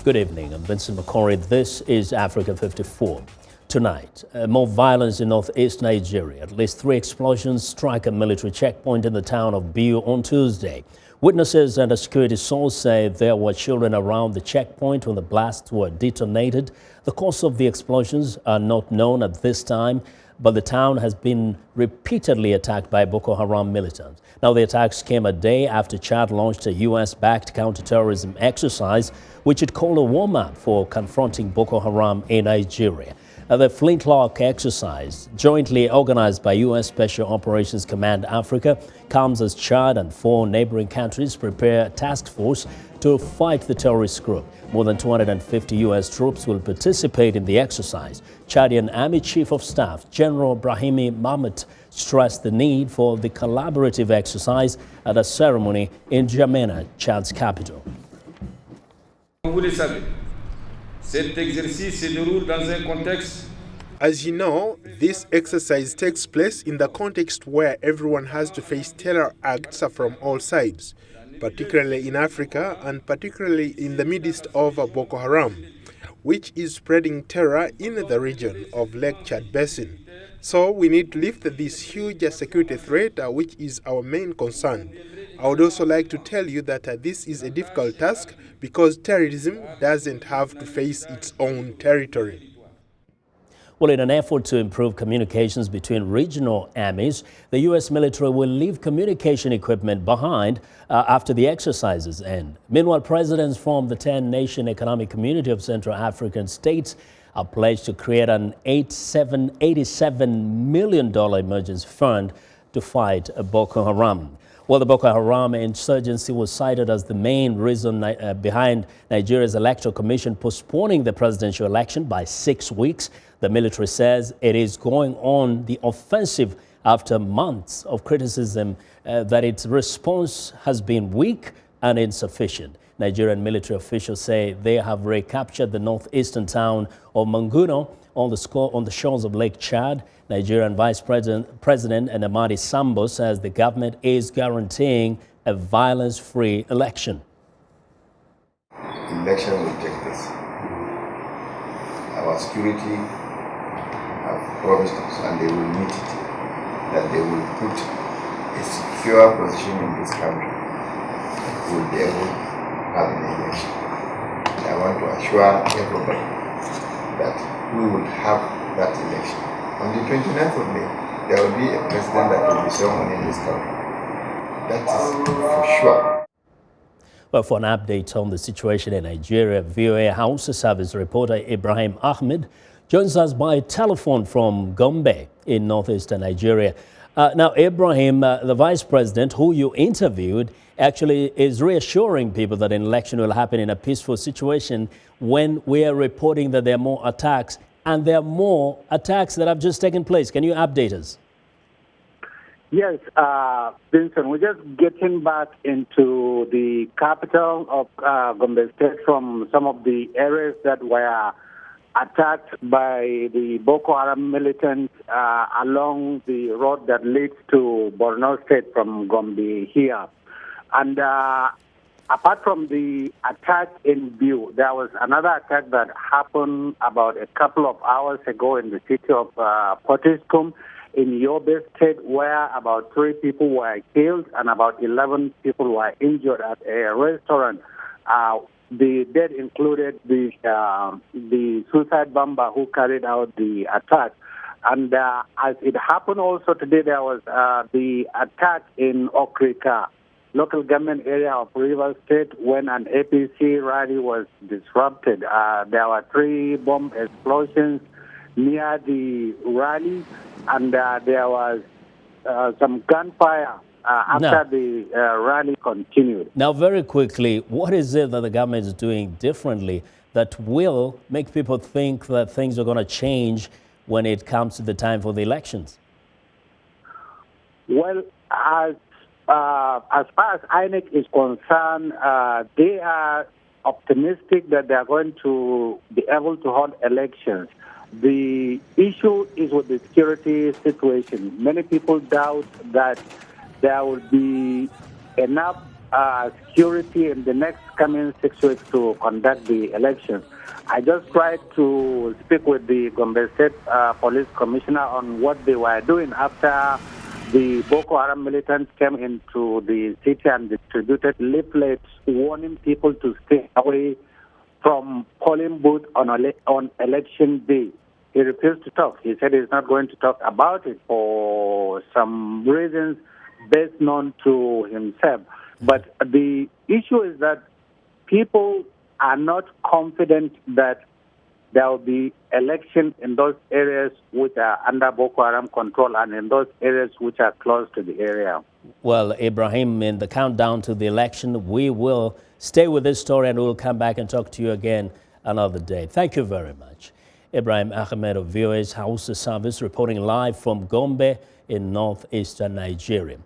Good evening, I'm Vincent Makori. This is Africa 54. Tonight, more violence in northeast Nigeria. At least 3 explosions strike a military checkpoint in the town of Biu on Tuesday. Witnesses and a security source say there were children around the checkpoint when the blasts were detonated. The cause of the explosions are not known at this time, but the town has been repeatedly attacked by Boko Haram militants. Now, the attacks came a day after Chad launched a U.S.-backed counterterrorism exercise, which it called a warm-up for confronting Boko Haram in Nigeria. The Flintlock exercise, jointly organized by U.S. Special Operations Command Africa, comes as Chad and 4 neighboring countries prepare a task force to fight the terrorist group. More than 250 U.S. troops will participate in the exercise. Chadian Army Chief of Staff General Ibrahim Ahmed stressed the need for the collaborative exercise at a ceremony in N'Djamena, Chad's capital. Vous le savez, cet exercice se déroule dans un contexte. As you know, this exercise takes place in the context where everyone has to face terror acts from all sides, particularly in Africa and particularly in the midst of Boko Haram, which is spreading terror in the region of Lake Chad Basin. So we need to lift this huge security threat, which is our main concern. I would also like to tell you that this is a difficult task because terrorism doesn't have to face its own territory. Well, in an effort to improve communications between regional armies, the U.S. military will leave communication equipment behind after the exercises end. Meanwhile, presidents from the 10-nation economic community of Central African states are pledged to create an $87 million emergency fund to fight Boko Haram. Well, the Boko Haram insurgency was cited as the main reason behind Nigeria's Electoral Commission postponing the presidential election by 6 weeks. The military says it is going on the offensive after months of criticism that its response has been weak and insufficient. Nigerian military officials say they have recaptured the northeastern town of Manguno on the shores of Lake Chad. Nigerian Vice President Amadi Sambo says the government is guaranteeing a violence-free election. The election will take place. Our security have promised us, and they will meet it, that they will put a secure position in this country. We will be able to have an election. And I want to assure everybody that we will have that election. On the 29th of May, there will be a president that will be sworn in this country. That is for sure. Well, for an update on the situation in Nigeria, VOA Hausa Service reporter Ibrahim Ahmed joins us by telephone from Gombe in northeastern Nigeria. Now, Ibrahim, the vice president who you interviewed, actually is reassuring people that an election will happen in a peaceful situation when we are reporting that there are more attacks, and there are more attacks that have just taken place. Can you update us? Yes, Vincent, we're just getting back into the capital of Gombe State from some of the areas that were attacked by the Boko Haram militants along the road that leads to Borno State from Gombe here. And apart from the attack in Biu, there was another attack that happened about a couple of hours ago in the city of Potiskum in Yobe State, where about 3 people were killed and about 11 people were injured at a restaurant. The dead included the suicide bomber who carried out the attack. And as it happened also today, there was the attack in Okrika, local government area of Rivers State, when an APC rally was disrupted. There were 3 bomb explosions near the rally, and there was some gunfire after the rally continued. Now, very quickly, what is it that the government is doing differently that will make people think that things are going to change when it comes to the time for the elections? Well, as far as INEC is concerned, they are optimistic that they are going to be able to hold elections. The issue is with the security situation. Many people doubt that there will be enough security in the next coming 6 weeks to conduct the election. I just tried to speak with the Gombe State Police Commissioner on what they were doing after the Boko Haram militants came into the city and distributed leaflets warning people to stay away from polling booths on election day. He refused to talk. He said he's not going to talk about it for some reasons best known to himself. But the issue is that people are not confident that there will be election in those areas which are under Boko Haram control and in those areas which are close to the area. Well, Ibrahim, in the countdown to the election, we will stay with this story and we'll come back and talk to you again another day. Thank you very much. Ibrahim Ahmed of VOA Hausa Service reporting live from Gombe in northeastern Nigeria.